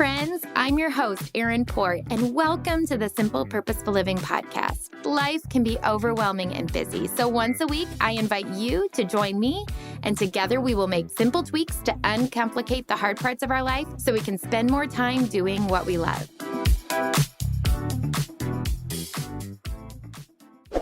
friends. I'm your host, Erin Port, and welcome to the Simple Purposeful Living podcast. Life can be overwhelming and busy, so once a week, I invite you to join me, and together we will make simple tweaks to uncomplicate the hard parts of our life so we can spend more time doing what we love.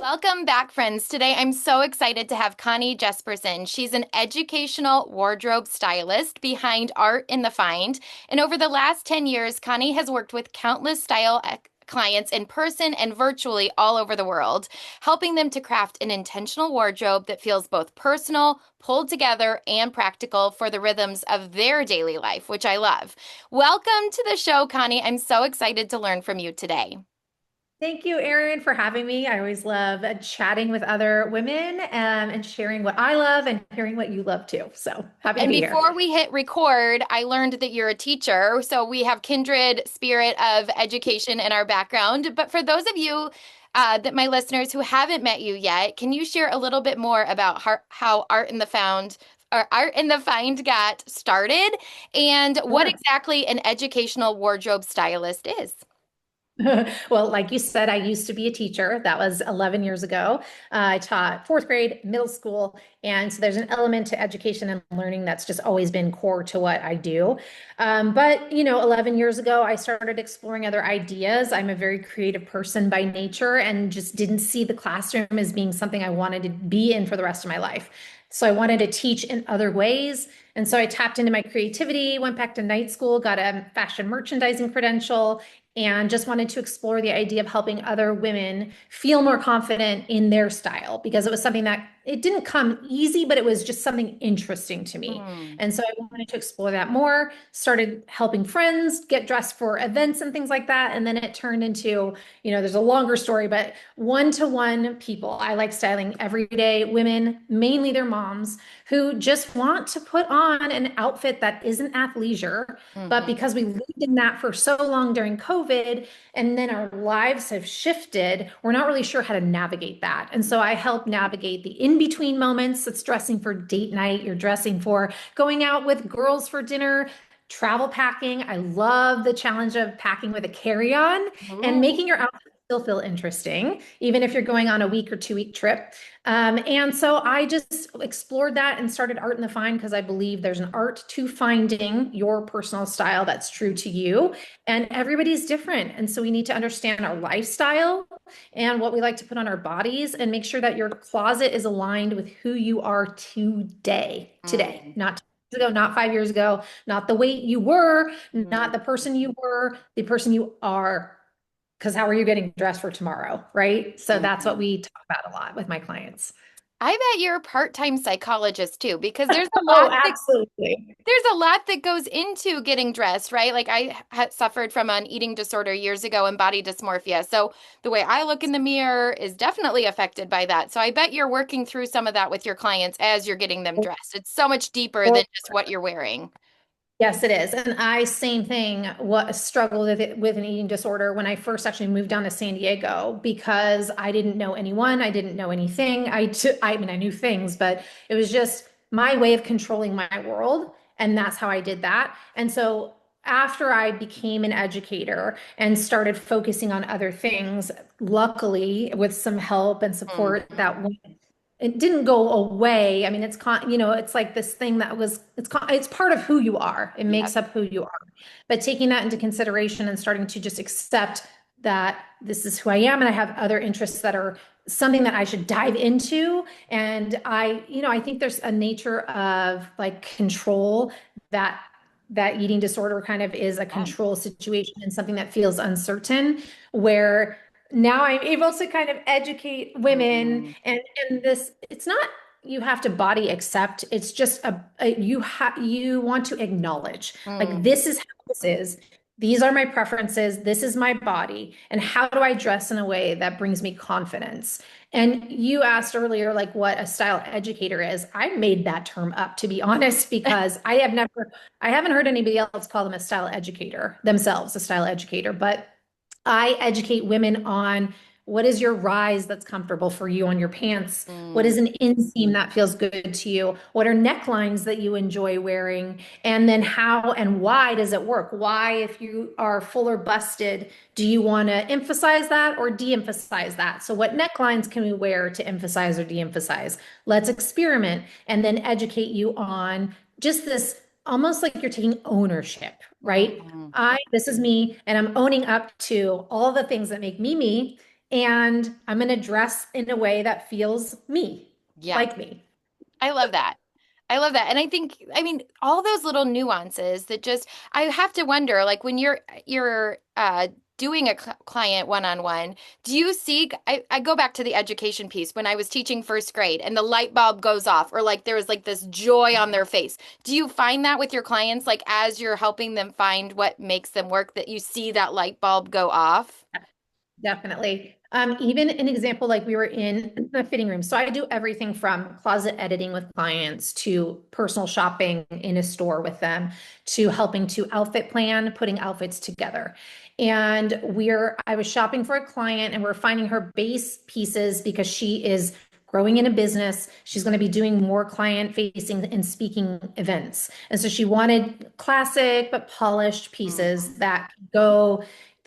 Welcome back, friends. Today, I'm so excited to have Conni Jespersen. She's an educational wardrobe stylist behind Art in the Find. And over the last 10 years, Connie has worked with countless style clients in person and virtually all over the world, helping them to craft an intentional wardrobe that feels both personal, pulled together, and practical for the rhythms of their daily life, which I love. Welcome to the show, Connie. I'm so excited to learn from you today. Thank you, Erin, for having me. I always love chatting with other women and sharing what I love and hearing what you love too. So happy to be here. And before we hit record, I learned that you're a teacher. So we have kindred spirit of education in our background. But for those of you that my listeners who haven't met you yet, can you share a little bit more about how Art in the Find got started and what exactly an educational wardrobe stylist is? Well, like you said, I used to be a teacher. That was 11 years ago. I taught fourth grade, middle school. And so there's an element to education and learning that's just always been core to what I do. But, 11 years ago, I started exploring other ideas. I'm a very creative person by nature and just didn't see the classroom as being something I wanted to be in for the rest of my life. So I wanted to teach in other ways. And so I tapped into my creativity, went back to night school, got a fashion merchandising credential, and just wanted to explore the idea of helping other women feel more confident in their style because it was something that it didn't come easy, but it was just something interesting to me. And so I wanted to explore that more, started helping friends get dressed for events and things like that. And then it turned into, there's a longer story, but one-to-one people. I like styling everyday women, mainly their moms, who just want to put on an outfit that isn't athleisure. But because we lived in that for so long during COVID, and then our lives have shifted, we're not really sure how to navigate that. And so I help navigate the in-between moments. It's dressing for date night. You're dressing for going out with girls for dinner, travel packing. I love the challenge of packing with a carry-on and making your outfit still feel interesting, even if you're going on a week or 2-week trip. And so I just explored that and started Art in the Find because I believe there's an art to finding your personal style that's true to you. And everybody's different. And so we need to understand our lifestyle and what we like to put on our bodies and make sure that your closet is aligned with who you are today, not ago, not 5 years ago, not the weight you were, not the person you were, the person you are. Because how are you getting dressed for tomorrow, right? So that's what we talk about a lot with my clients. I bet you're a part-time psychologist too, because there's a lot absolutely. There's a lot that goes into getting dressed, right? Like I had suffered from an eating disorder years ago and body dysmorphia. So the way I look in the mirror is definitely affected by that. So I bet you're working through some of that with your clients as you're getting them dressed. It's so much deeper than just what you're wearing. Yes, it is. And I, same thing, struggled with it with an eating disorder when I first actually moved down to San Diego because I didn't know anyone. I didn't know anything. I mean, I knew things, but it was just my way of controlling my world. And that's how I did that. And so after I became an educator and started focusing on other things, luckily with some help and support that went, it didn't go away. I mean, it's like this thing that it's part of who you are. It makes up who you are. But taking that into consideration and starting to just accept that this is who I am and I have other interests that are something that I should dive into. And I think there's a nature of like control that eating disorder kind of is a control situation and something that feels uncertain, where now I'm able to kind of educate women and this, it's not, you have to body accept. It's just you want to acknowledge like, this is how this is. These are my preferences. This is my body. And how do I dress in a way that brings me confidence? And you asked earlier, like what a style educator is. I made that term up, to be honest, because I haven't heard anybody else call them a style educator themselves, a style educator, but I educate women on What is your rise that's comfortable for you on your pants? What Mm, is an inseam that feels good to you? What are necklines that you enjoy wearing? And then how and why does it work? Why, if you are full or busted, do you want to emphasize that or de-emphasize that? So what necklines can we wear to emphasize or de-emphasize? Let's experiment and then educate you on just this almost like you're taking ownership, right? mm, This is me, and I'm owning up to all the things that make me me, and I'm going to dress in a way that feels me, yeah. like me. I love that. I love that. And I think, I mean, all those little nuances that just, I have to wonder, like when you're doing a client one-on-one, do you see, I go back to the education piece when I was teaching first grade and the light bulb goes off or like there was like this joy on their face. Do you find that with your clients, like as you're helping them find what makes them work, that you see that light bulb go off? Definitely. Even an example like we were in the fitting room. So I do everything from closet editing with clients to personal shopping in a store with them to helping to outfit plan, putting outfits together. And I was shopping for a client and we're finding her base pieces because she is growing in a business. She's going to be doing more client facing and speaking events. And so she wanted classic but polished pieces Mhm. that go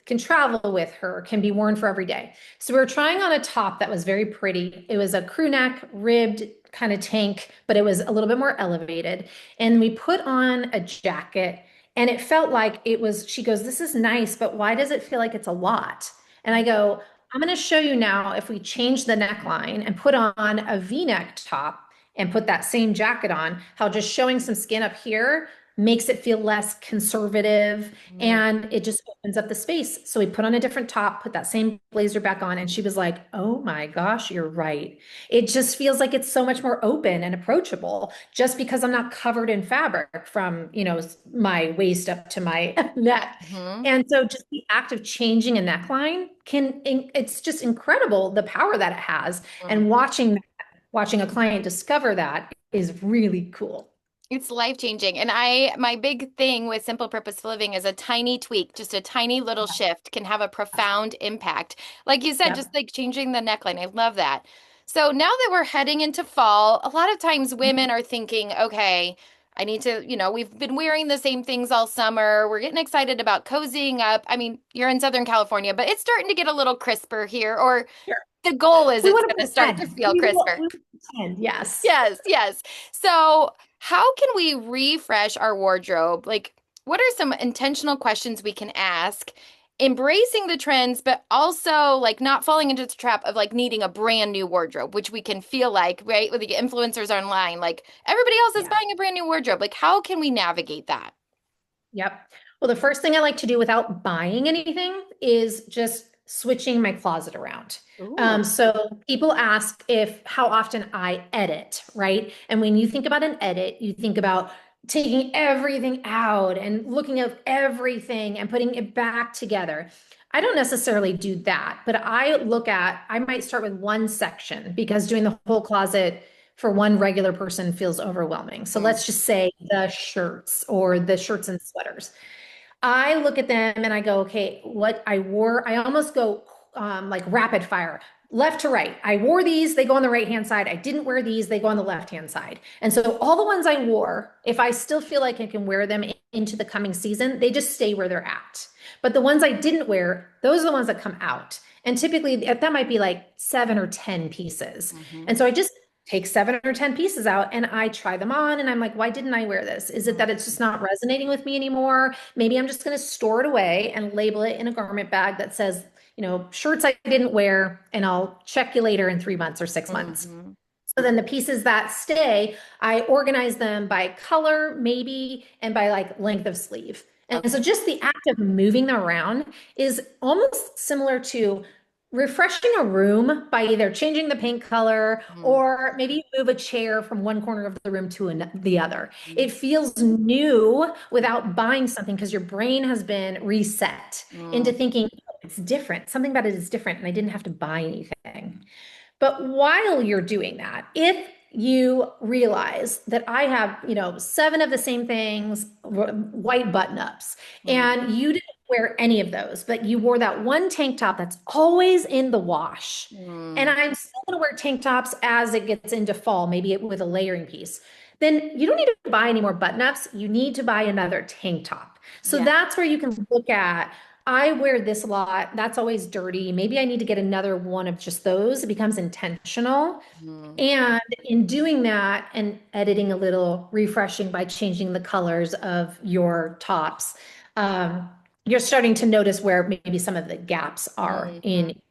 can travel with her, can be worn for every day. So we were trying on a top that was very pretty. It was a crew neck, ribbed kind of tank, but it was a little bit more elevated. And we put on a jacket and it felt like it was, she goes, "This is nice, but why does it feel like it's a lot?" And I go, "I'm going to show you now if we change the neckline and put on a V-neck top and put that same jacket on, how just showing some skin up here makes it feel less conservative Mm, and it just opens up the space." So we put on a different top, put that same blazer back on, and she was like, "Oh my gosh, you're right. It just feels like it's so much more open and approachable just because I'm not covered in fabric from, my waist up to my neck." mhm. And so just the act of changing a neckline it's just incredible the power that it has. Mm. And watching a client discover that is really cool. It's life changing. And my big thing with simple purposeful living is a tiny tweak, just a tiny little shift can have a profound impact. Like you said, just Yep. like changing the neckline. I love that. So now that we're heading into fall, a lot of times women are thinking, okay, I need to, we've been wearing the same things all summer. We're getting excited about cozying up. I mean, you're in Southern California, but it's starting to get a little crisper here, or Sure. the goal is We it's want going to to start to pretend. feel crisper. We want to pretend. Yes. Yes, yes. So, how can we refresh our wardrobe? Like, what are some intentional questions we can ask, embracing the trends, but also like not falling into the trap of like needing a brand new wardrobe, which we can feel like, right, with the influencers online, like everybody else is Yeah. buying a brand new wardrobe. Like, how can we navigate that? Yep. Well, the first thing I like to do without buying anything is just switching my closet around. Ooh. So people ask if how often I edit, right? And when you think about an edit, you think about taking everything out and looking at everything and putting it back together. I don't necessarily do that, but I might start with one section because doing the whole closet for one regular person feels overwhelming. So Mm, let's just say the shirts or the shirts and sweaters. I look at them and I go, okay, what I wore, I almost go like rapid fire, left to right. I wore these, they go on the right hand side. I didn't wear these, they go on the left hand side. And so all the ones I wore, if I still feel like I can wear them into the coming season, they just stay where they're at. But the ones I didn't wear, those are the ones that come out. And typically that might be like 7 or 10 pieces. mhm, And so I just take 7 or 10 pieces out and I try them on and I'm like, why didn't I wear this? Is it that it's just not resonating with me anymore? Maybe I'm just going to store it away and label it in a garment bag that says, shirts I didn't wear, and I'll check you later in 3 months or 6 months. mhm, So then the pieces that stay, I organize them by color, maybe, and by like length of sleeve. And so okay. just the act of moving them around is almost similar to refreshing a room by either changing the paint color Mm, or maybe you move a chair from one corner of the room to the other. mm, It feels new without buying something because your brain has been reset mm, into thinking, "Oh, it's different. Something about it is different, and I didn't have to buy anything." But while you're doing that, if you realize that I have, 7 of the same things, white button ups, mm, and you didn't wear any of those, but you wore that one tank top that's always in the wash. And Mm, I'm still going to wear tank tops as it gets into fall, maybe with a layering piece. Then you don't need to buy any more button ups. You need to buy another tank top. So yeah. that's where you can look at. I wear this a lot. That's always dirty. Maybe I need to get another one of just those. It becomes intentional. Mm, And in doing that and editing a little, refreshing by changing the colors of your tops, um, you're starting to notice where maybe some of the gaps are mhm. in.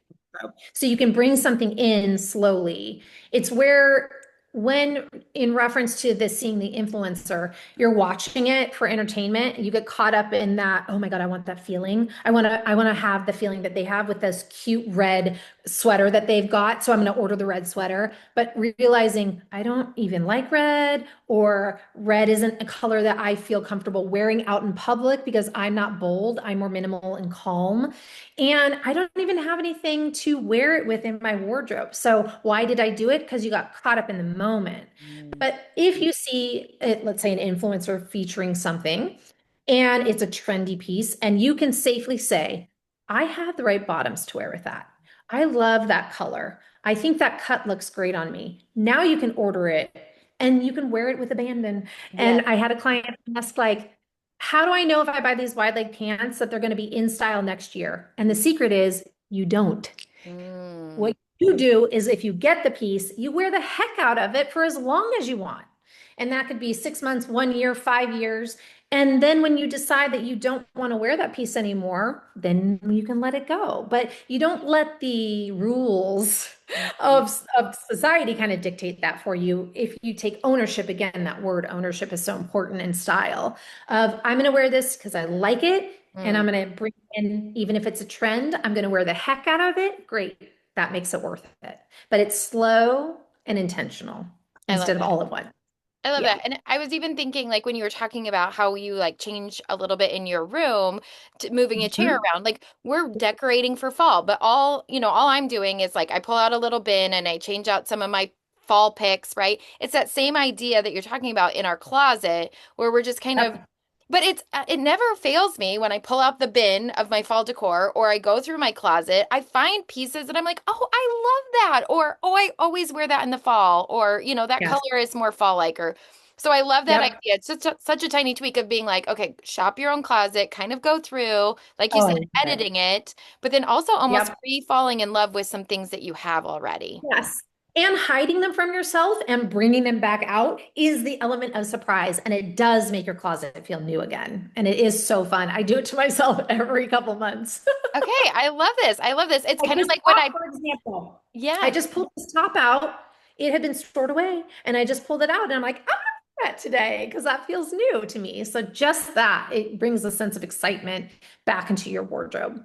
So you can bring something in slowly. It's where, when in reference to this, seeing the influencer, you're watching it for entertainment, you get caught up in that, oh my God, I want that feeling. I want to have the feeling that they have with this cute red sweater that they've got. So I'm going to order the red sweater, but realizing I don't even like red, or red isn't a color that I feel comfortable wearing out in public because I'm not bold. I'm more minimal and calm. And I don't even have anything to wear it with in my wardrobe. So why did I do it? Because you got caught up in the moment. Mm, But if you see it, let's say an influencer featuring something and it's a trendy piece, and you can safely say, I have the right bottoms to wear with that. I love that color. I think that cut looks great on me. Now you can order it and you can wear it with abandon. And yes. I had a client ask, like, how do I know if I buy these wide leg pants that they're going to be in style next year? And the secret is you don't. Mm, What you do is if you get the piece, you wear the heck out of it for as long as you want. And that could be 6 months, 1 year, 5 years. And then when you decide that you don't want to wear that piece anymore, then you can let it go. But you don't let the rules mhm. of society kind of dictate that for you. If you take ownership, again, that word ownership is so important in style of I'm going to wear this because I like it. And Mm, I'm going to bring in, even if it's a trend, I'm going to wear the heck out of it. Great. That makes it worth it. But it's slow and intentional I love instead of that. all at once. I love Yeah. that. And I was even thinking, like, when you were talking about how you like change a little bit in your room to moving a chair Mhm. around, like, we're decorating for fall, but all I'm doing is like I pull out a little bin and I change out some of my fall picks, right? It's that same idea that you're talking about in our closet where we're just kind of, Yep. but it never fails me when I pull out the bin of my fall decor or I go through my closet. I find pieces that I'm like, oh, I love that, or oh, I always wear that in the fall, or that Yes. color is more fall-like, or so I love that idea. Yep. It's just such a tiny tweak of being like, okay, shop your own closet, kind of go through, like you Oh, I said, love it. editing it, but then also almost Yep. free falling in love with some things that you have already. Yes. And hiding them from yourself and bringing them back out is the element of surprise. And it does make your closet feel new again. And it is so fun. I do it to myself every couple months. Okay, I love this. I love this. It's Like kind of this like what top, I, for example. I yeah. just pulled this top out. It had been stored away, and I just pulled it out, and I'm like, I'm gonna wear that today because that feels new to me. So just that, it brings a sense of excitement back into your wardrobe.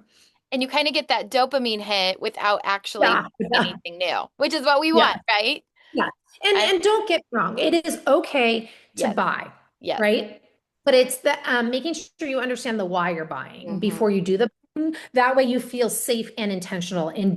And you kind of get that dopamine hit without actually Yeah, doing yeah, anything new, which is what we yeah, want, right? yeah. And I, and don't get me wrong, it is okay to yes, buy, yes. right? But it's the making sure you understand the why you're buying Hmm. before you do the buying. That way you feel safe and intentional in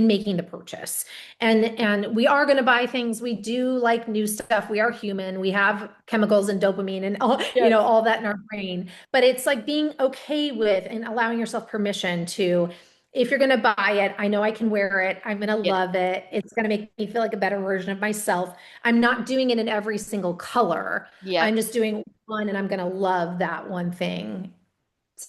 making the purchase. And we are going to buy things. We do like new stuff. We are human. We have chemicals and dopamine and all, Yes. all that in our brain. But it's like being okay with and allowing yourself permission to, if you're going to buy it, I know I can wear it. I'm going to Yes. love it. It's going to make me feel like a better version of myself. I'm not doing it in every single color. Yep. I'm just doing one and I'm going to love that one thing.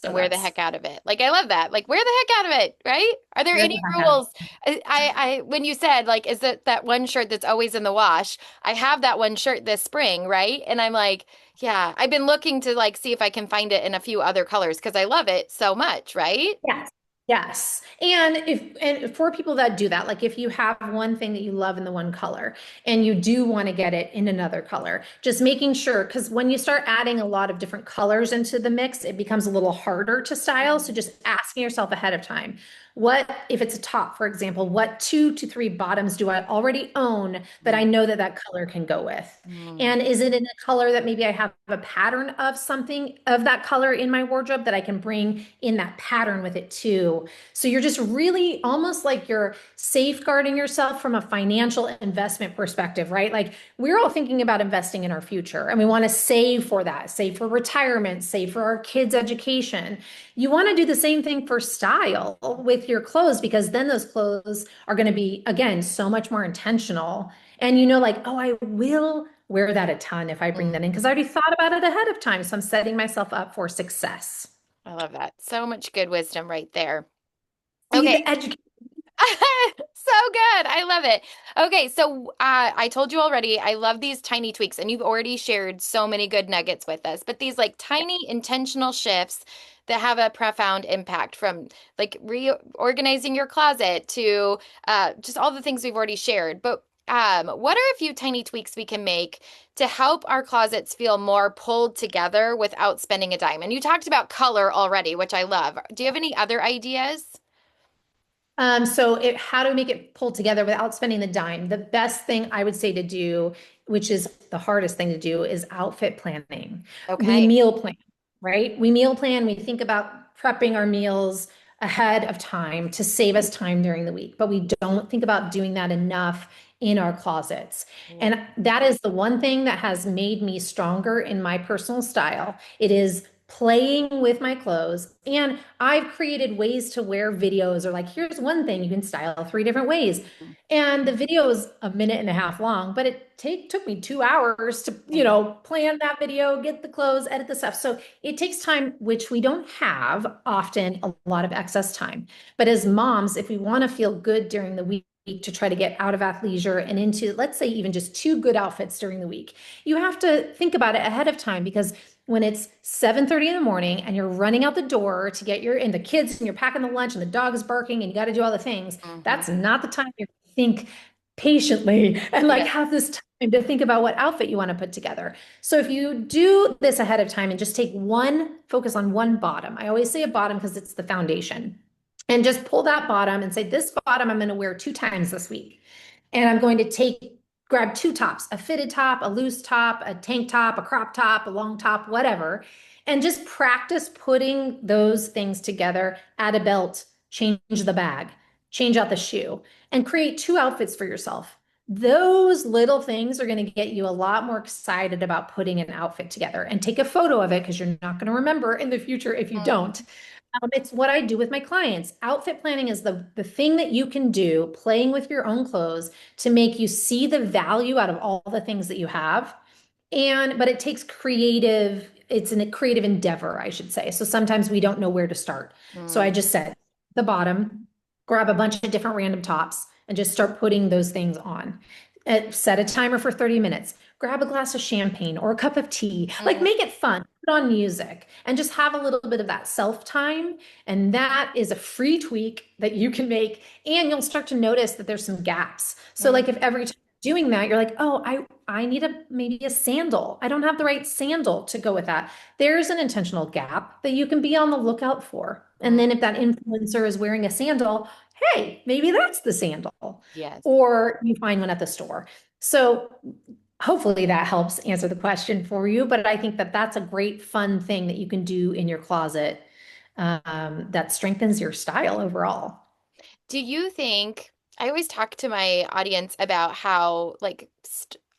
And So wear the that's heck out of it. Like I love that. Like wear the heck out of it, right? Are there where any the heck out of rules? When you said like, is it that one shirt that's always in the wash? I have that one shirt this spring, right? And I'm like, yeah, I've been looking to like see if I can find it in a few other colors because I love it so much, right? Yes. Yes. And for people that do that, like if you have one thing that you love in the one color and you do want to get it in another color, just making sure, because when you start adding a lot of different colors into the mix, it becomes a little harder to style. So Mhm. just asking yourself ahead of time, What, if it's a top, for example, what 2 to 3 bottoms do I already own that I know that that color can go with? Mm-hmm. And is it in a color that maybe I have a pattern of something of that color in my wardrobe that I can bring in that pattern with it too? So you're just really almost like you're safeguarding yourself from a financial investment perspective, right? Like we're all thinking about investing in our future and we want to save for that, save for retirement, save for our kids' education. You want to do the same thing for style with your clothes because then those clothes are going to be, again, so much more intentional. And you know, like, oh, I will wear that a ton if I bring that in because I already thought about it ahead of time. So I'm setting myself up for success. I love that. So much good wisdom right there. See Okay. the education. So good. I love it. Okay, so I told you already, I love these tiny tweaks, and you've already shared so many good nuggets with us. But these like tiny intentional shifts that have a profound impact from like reorganizing your closet to just all the things we've already shared. But what are a few tiny tweaks we can make to help our closets feel more pulled together without spending a dime? And you talked about color already, which I love. Do you have any other ideas? How to make it pull together without spending the dime? The best thing I would say to do, which is the hardest thing to do, is outfit planning. We Okay. meal plan, right? We meal plan, we think about prepping our meals ahead of time to save us time during the week, but we don't think about doing that enough in our closets. Yeah. And that is the one thing that has made me stronger in my personal style. It is playing with my clothes. And I've created ways to wear videos or like, here's one thing you can style 3 different ways. And the video is a minute and a half long, but took me 2 hours to, Mhm. plan that video, get the clothes, edit the stuff. So it takes time, which we don't have often a lot of excess time. But as moms, if we want to feel good during the week, to try to get out of athleisure and into, let's say, even just 2 good outfits during the week, you have to think about it ahead of time because when it's 7:30 in the morning and you're running out the door to get and the kids and you're packing the lunch and the dog is barking and you got to do all the things, Mhm. that's not the time to think patiently and like Yeah. have this time to think about what outfit you want to put together. So if you do this ahead of time and just take focus on one bottom. I always say a bottom because it's the foundation. And just pull that bottom and say, this bottom I'm going to wear 2 times this week. And I'm going to grab 2 tops, a fitted top, a loose top, a tank top, a crop top, a long top, whatever, and just practice putting those things together. Add a belt, change the bag, change out the shoe, and create 2 outfits for yourself. Those little things are going to get you a lot more excited about putting an outfit together and take a photo of it because you're not going to remember in the future if you don't. Mhm. It's what I do with my clients. Outfit planning is the thing that you can do, playing with your own clothes to make you see the value out of all the things that you have. But it takes it's a creative endeavor, I should say. So sometimes we don't know where to start. So I Mm. just said the bottom, grab a bunch of different random tops and just start putting those things on. Set a timer for 30 minutes. Grab a glass of champagne or a cup of tea. Like Mhm. make it fun. Put on music and just have a little bit of that self time. And that is a free tweak that you can make. And you'll start to notice that there's some gaps. So Mhm. like if every time you're doing that, you're like, oh, I need maybe a sandal. I don't have the right sandal to go with that. There's an intentional gap that you can be on the lookout for. And then if that influencer is wearing a sandal, hey, maybe that's the sandal. Yes. Or you find one at the store. So hopefully that helps answer the question for you. But I think that that's a great fun thing that you can do in your closet that strengthens your style overall. Do you think, I always talk to my audience about how, like,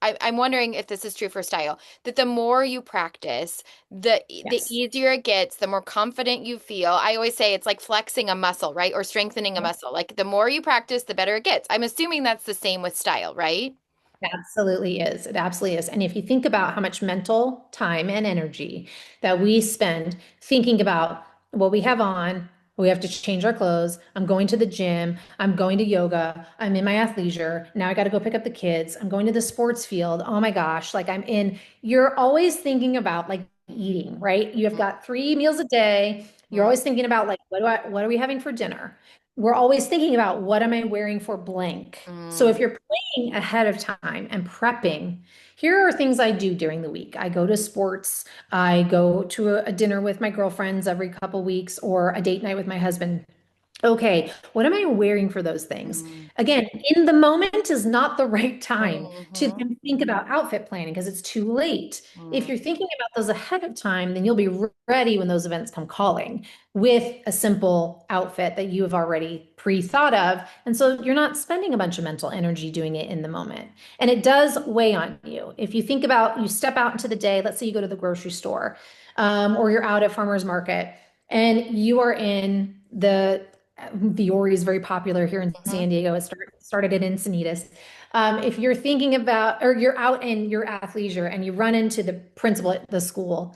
I'm wondering if this is true for style, that the more you practice, the Yes. easier it gets, the more confident you feel. I always say it's like flexing a muscle, right? Or strengthening a muscle. Like the more you practice, the better it gets. I'm assuming that's the same with style, right? It absolutely is. It absolutely is. And if you think about how much mental time and energy that we spend thinking about what we have on, we have to change our clothes. I'm going to the gym. I'm going to yoga. I'm in my athleisure. Now I got to go pick up the kids. I'm going to the sports field. Oh my gosh. You're always thinking about like eating, right? You have got 3 meals a day. You're Mhm. always thinking about like, what are we having for dinner? We're always thinking about what am I wearing for blank? So if Mm, you're ahead of time and prepping. Here are things I do during the week. I go to sports. I go to a dinner with my girlfriends every couple weeks or a date night with my husband. Okay, what am I wearing for those things? Mm, Again, in the moment is not the right time to mhm, then think about outfit planning because it's too late. If mm, you're thinking about those ahead of time, then you'll be ready when those events come calling with a simple outfit that you have already pre-thought of. And so you're not spending a bunch of mental energy doing it in the moment. And it does weigh on you. If you think about you step out into the day, let's say you go to the grocery store, or you're out at farmer's market and you are in the Ori is very popular here in mhm, San Diego. It started in Encinitas. If you're thinking about, or you're out in your athleisure and you run into the principal at the school,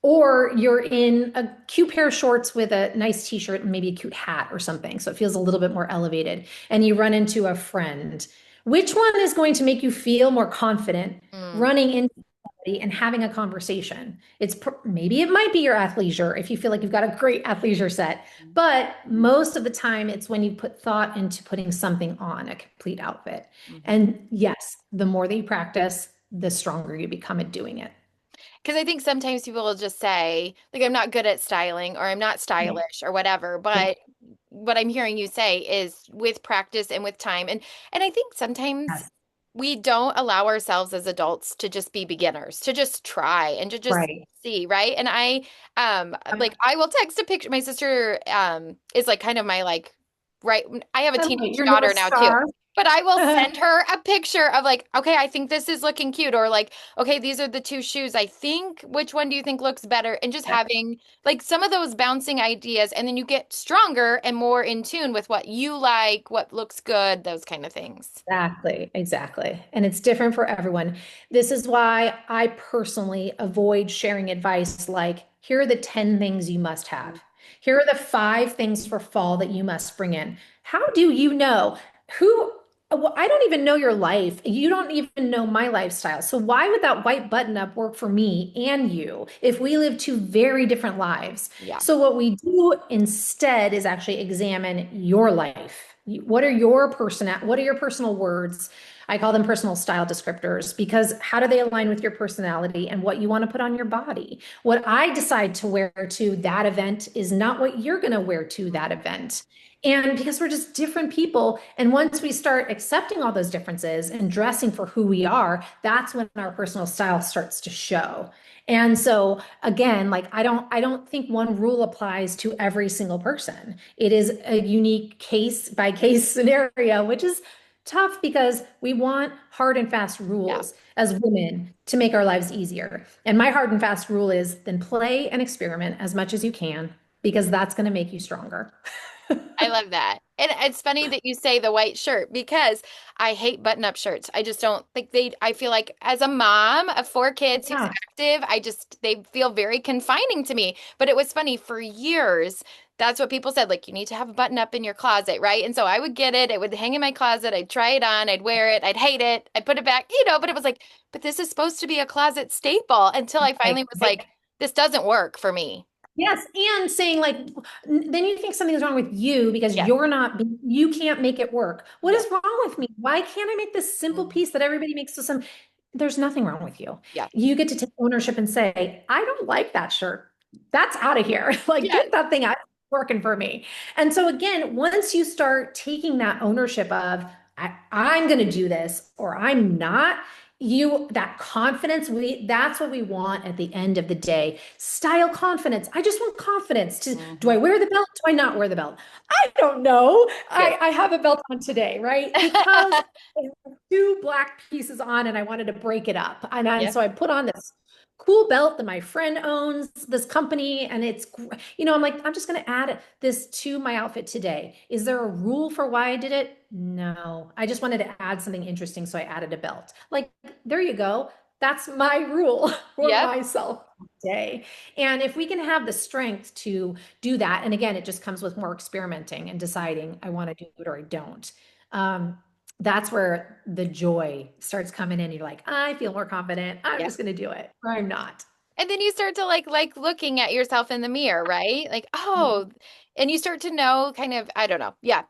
or you're in a cute pair of shorts with a nice t-shirt and maybe a cute hat or something, so it feels a little bit more elevated, and you run into a friend, which one is going to make you feel more confident mm. running into somebody and having a conversation? Maybe it might be your athleisure if you feel like you've got a great athleisure set, but most of the time it's when you put thought into putting something on a complete outfit. Mhm. And yes, the more that you practice, the stronger you become at doing it. Because I think sometimes people will just say, like, I'm not good at styling or I'm not Yeah. stylish or whatever. Yeah. But what I'm hearing you say is with practice and with time. And I think sometimes Yes. we don't allow ourselves as adults to just be beginners, to just try and to just Right. see, right? And like I will text a picture. My sister is like kind of my like right. I have a I love teenage your daughter North now too. Star. But I will send her a picture of like, okay, I think this is looking cute, or like, okay, these are the two shoes. I think, which one do you think looks better? And just having like some of those bouncing ideas, and then you get stronger and more in tune with what you like, what looks good, those kind of things. Exactly, exactly. And it's different for everyone. This is why I personally avoid sharing advice like, here are the 10 things you must have. Here are the 5 things for fall that you must bring in. How do you know who? Well, I don't even know your life. You don't even know my lifestyle. So why would that white button up work for me and you if we live two very different lives? Yeah. So what we do instead is actually examine your life. What are your personal words? I call them personal style descriptors because how do they align with your personality and what you want to put on your body? What I decide to wear to that event is not what you're going to wear to that event. And because we're just different people, and once we start accepting all those differences and dressing for who we are, that's when our personal style starts to show. And so again, like I don't think one rule applies to every single person. It is a unique case by case scenario, which is tough because we want hard and fast Yeah. rules as women to make our lives easier. And my hard and fast rule is then play and experiment as much as you can because that's going to make you stronger. I love that. And it's funny that you say the white shirt because I hate button-up shirts. I just don't think I feel like as a mom of 4 kids who's Yeah. active, they feel very confining to me. But it was funny for years. That's what people said, like, you need to have a button up in your closet, right? And so I would get it. It would hang in my closet. I'd try it on. I'd wear it. I'd hate it. I'd put it back, but it was like, but this is supposed to be a closet staple until I Right. finally was like, this doesn't work for me. Yes, and saying like, then you think something's wrong with you because Yes. you can't make it work. What Yes. is wrong with me? Why can't I make this simple Mhm. piece that everybody makes with some? There's nothing wrong with you. Yeah. You get to take ownership and say, I don't like that shirt. That's out of here. Like, get Yes. that thing out. It's working for me. And so again, once you start taking that ownership of, I'm going to do this or I'm not, that confidence, that's what we want at the end of the day. Style confidence. I just want confidence to, do Hmm. I wear the belt? Do I not wear the belt? I don't know. Good. I have a belt on today, right? Because I have 2 black pieces on and I wanted to break it up. And Yeah. so I put on this cool belt that my friend owns, this company, and I'm like, I'm just going to add this to my outfit today. Is there a rule for why I did it? No, I just wanted to add something interesting, so I added a belt. Like, there you go. That's my rule for Yep. myself today. And if we can have the strength to do that, and again, it just comes with more experimenting and deciding I want to do it or I don't. Um, that's where the joy starts coming in. You're like, I feel more confident. I'm Yep. just going to do it, or I'm not. And then you start to like looking at yourself in the mirror, right? Like, oh, and you start to know kind of, I don't know. Yeah,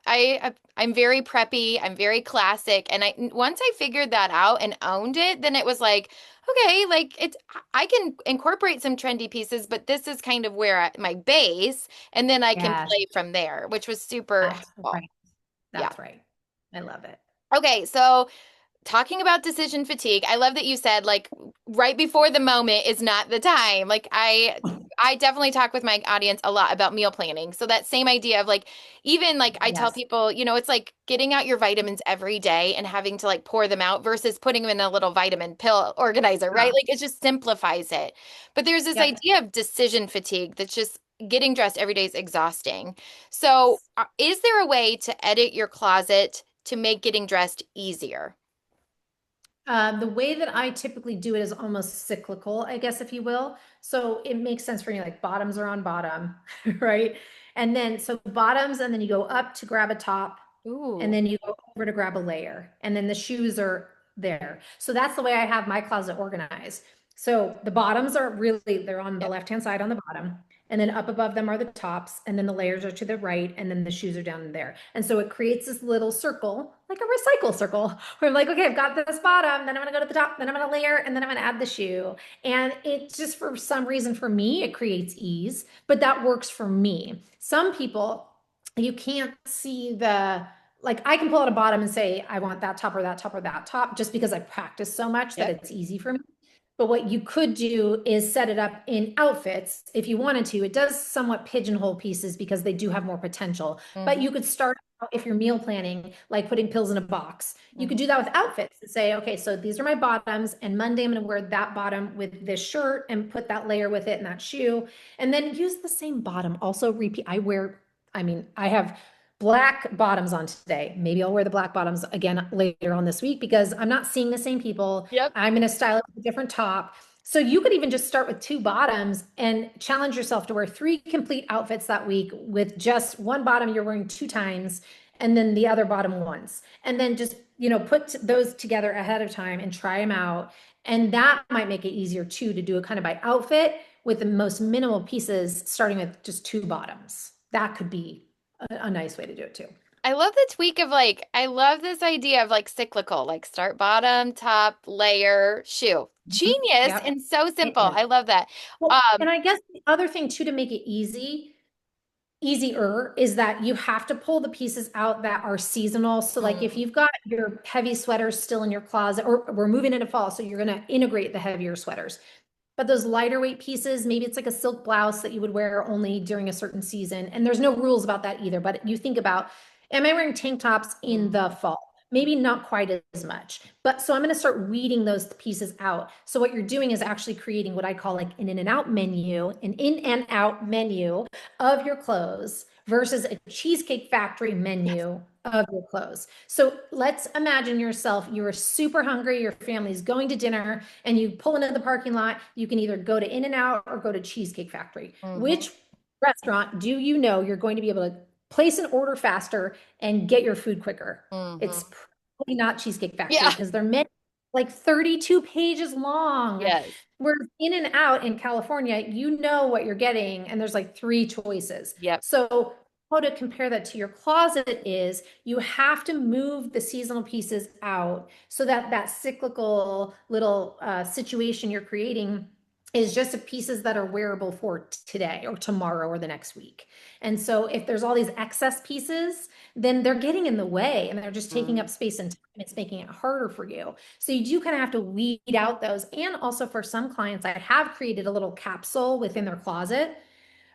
I'm very preppy, I'm very classic, and I once I figured that out and owned it, then it was like, okay, like it's I can incorporate some trendy pieces, but this is kind of where my base, and then I can Yes, play from there, which was super that's helpful. right. Yeah. That's right. I love it. Okay, so talking about decision fatigue, I love that you said like right before the moment is not the time. Like I definitely talk with my audience a lot about meal planning. So that same idea of like even like I tell Yes. people, it's like getting out your vitamins every day and having to like pour them out versus putting them in a little vitamin pill organizer, right? Yeah. Like it just simplifies it. But there's this Yep. idea of decision fatigue that's just getting dressed every day is exhausting. So, is there a way to edit your closet to make getting dressed easier? The way that I typically do it is almost cyclical, I guess, if you will. So it makes sense for me, like bottoms are on bottom, right? And then so bottoms, and then you go up to grab a top, and Ooh. then you go over to grab a layer, and then the shoes are there. So that's the way I have my closet organized. So the bottoms are really, they're on the Yep. left-hand side on the bottom, and then up above them are the tops, and then the layers are to the right, and then the shoes are down there. And so it creates this little circle, like a recycle circle, where I'm like, okay, I've got this bottom, then I'm gonna go to the top, then I'm gonna layer, and then I'm gonna add the shoe. And it just, for some reason, for me, it creates ease, but that works for me. Some people, you can't see like I can pull out a bottom and say, I want that top or that top or that top, just because I practice so much that Yep. it's easy for me. But what you could do is set it up in outfits if you wanted to. It does somewhat pigeonhole pieces because they do have more potential. But Hmm. you could start out, if you're meal planning, like putting pills in a box. You could Hmm. do that with outfits and say, okay, so these are my bottoms, and Monday I'm going to wear that bottom with this shirt and put that layer with it and that shoe. And then use the same bottom. Also repeat. I have black bottoms on today. Maybe I'll wear the black bottoms again later on this week because I'm not seeing the same people. Yep. I'm going to style it with a different top. So you could even just start with two bottoms and challenge yourself to wear three complete outfits that week with just one bottom you're wearing two times and then the other bottom once. And then just, put those together ahead of time and try them out. And that might make it easier too to do it kind of by outfit with the most minimal pieces, starting with just two bottoms. That could be a nice way to do it too. I love the tweak of like, I love this idea of like cyclical, like start bottom, top, layer, shoe. Mhm. Genius Yep. and so It simple. is. I love that. Well, Um, and I guess the other thing too to make it easier is that you have to pull the pieces out that are seasonal. So like if mm, you've got your heavy sweaters still in your closet, or we're moving into fall, so you're going to integrate the heavier sweaters. But those lighter weight pieces, maybe it's like a silk blouse that you would wear only during a certain season. And there's no rules about that either. But you think about, am I wearing tank tops in the mm, fall? Maybe not quite as much. But so I'm going to start weeding those pieces out. So what you're doing is actually creating what I call like an in and out menu, an in and out menu of your clothes versus a Cheesecake Factory yes. menu of your clothes. So let's imagine yourself, you are super hungry, your family's going to dinner, and you pull into the parking lot. You can either go to In-N-Out or go to Cheesecake Factory. Hmm. Which restaurant do you know you're going to be able to place an order faster and get your food quicker? It's Hmm. probably not Cheesecake Factory Yeah. because they're meant like 32 pages long. Yes. Where In-N-Out in California, you know what you're getting, and there's like three choices. Yep. So how to compare that to your closet is you have to move the seasonal pieces out so that that cyclical little situation you're creating is just the pieces that are wearable for today or tomorrow or the next week. And so if there's all these excess pieces, then they're getting in the way and they're just taking Mm, up space and time. It's making it harder for you. So you do kind of have to weed out those. And also for some clients, I have created a little capsule within their closet.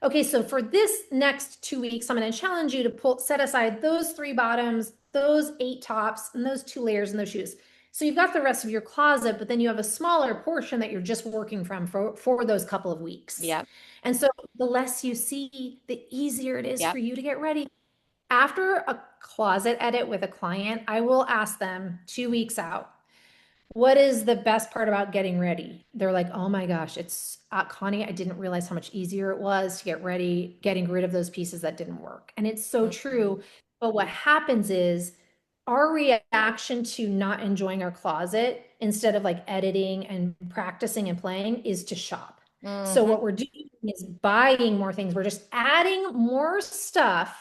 Okay, so for this next 2 weeks, I'm going to challenge you to set aside those three bottoms, those eight tops, and those two layers and those shoes. So you've got the rest of your closet, but then you have a smaller portion that you're just working from for those couple of weeks. yep. And so the less you see, the easier it is for Yep. you to get ready. After a closet edit with a client, I will ask them 2 weeks out, what is the best part about getting ready? They're like, oh my gosh, it's Connie, I didn't realize how much easier it was to get ready, getting rid of those pieces that didn't work. And it's so Mhm. true. But what happens is our reaction to not enjoying our closet instead of like editing and practicing and playing is to shop. So Mm-hmm. what we're doing is buying more things. We're just adding more stuff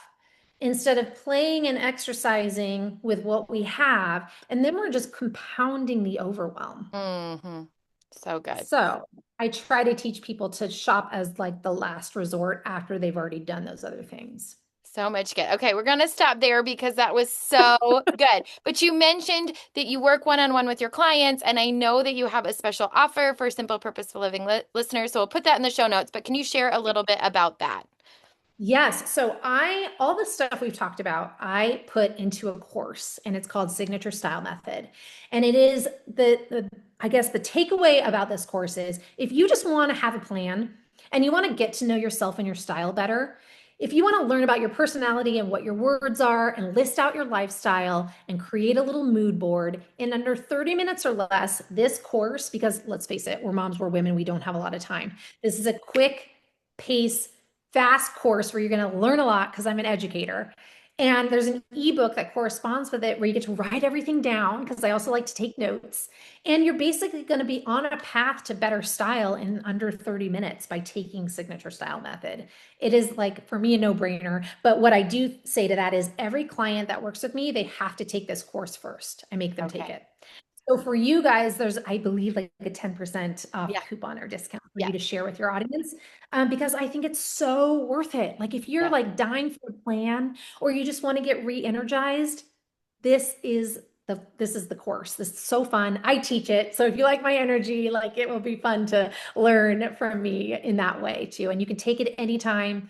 instead of playing and exercising with what we have. And then we're just compounding the overwhelm. Mm-hmm. So good. So I try to teach people to shop as like the last resort after they've already done those other things. So much good. Okay, we're going to stop there because that was so good. But you mentioned that you work one-on-one with your clients, and I know that you have a special offer for Simple Purposeful Living listeners. So we'll put that in the show notes. But can you share a little bit about that? Yes. So all the stuff we've talked about, I put into a course and it's called Signature Style Method. And it is I guess the takeaway about this course is if you just want to have a plan and you want to get to know yourself and your style better, if you want to learn about your personality and what your words are and list out your lifestyle and create a little mood board in under 30 minutes or less, this course, because let's face it, we're moms, we're women, we don't have a lot of time. This is a quick pace fast course where you're going to learn a lot because I'm an educator. And there's an ebook that corresponds with it where you get to write everything down because I also like to take notes. And you're basically going to be on a path to better style in under 30 minutes by taking Signature Style Method. It is like, for me, a no-brainer. But what I do say to that is every client that works with me, they have to take this course first. I make them take Okay. it. So for you guys, there's, I believe, like a 10% off Yeah. coupon or discount for Yeah. you to share with your audience, because I think it's so worth it. Like if you're Yeah. like dying for a plan or you just want to get re-energized, this is the course. This is so fun. I teach it. So if you like my energy, like it will be fun to learn from me in that way too. And you can take it anytime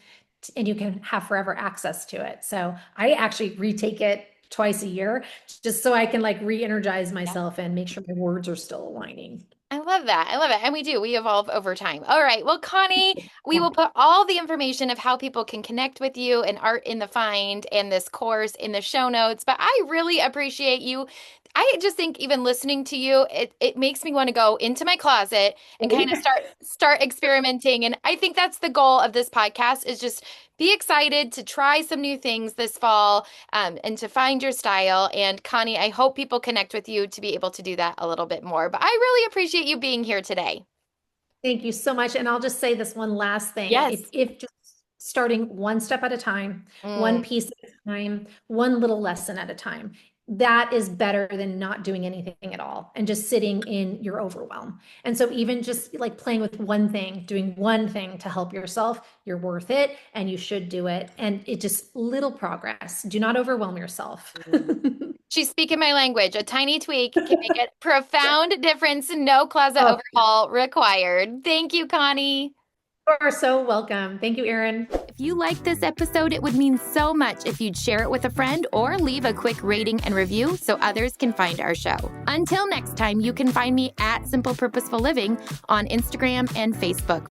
and you can have forever access to it. So I actually retake it twice a year just so I can like re-energize Yeah. myself and make sure my words are still aligning. I love that. I love it. And we do. We evolve over time. All right. Well, Connie, we Yeah. will put all the information of how people can connect with you and Art in the Find and this course in the show notes. But I really appreciate you. I just think even listening to you, it makes me want to go into my closet and kind of start experimenting. And I think that's the goal of this podcast is just be excited to try some new things this fall, and to find your style. And Connie, I hope people connect with you to be able to do that a little bit more. But I really appreciate you being here today. Thank you so much. And I'll just say this one last thing. If Yes. if just starting one step at a time, one Mm, piece at a time, one little lesson at a time, that is better than not doing anything at all and just sitting in your overwhelm. And so even just like playing with one thing, doing one thing to help yourself, you're worth it and you should do it. And it just little progress. Do not overwhelm yourself. mm. She's speaking my language. A tiny tweak can make a profound difference. No closet Oh, overhaul required. Thank you, Connie. you are so welcome. Thank you, Erin. If you liked this episode, it would mean so much if you'd share it with a friend or leave a quick rating and review so others can find our show. Until next time, you can find me at Simple Purposeful Living on Instagram and Facebook.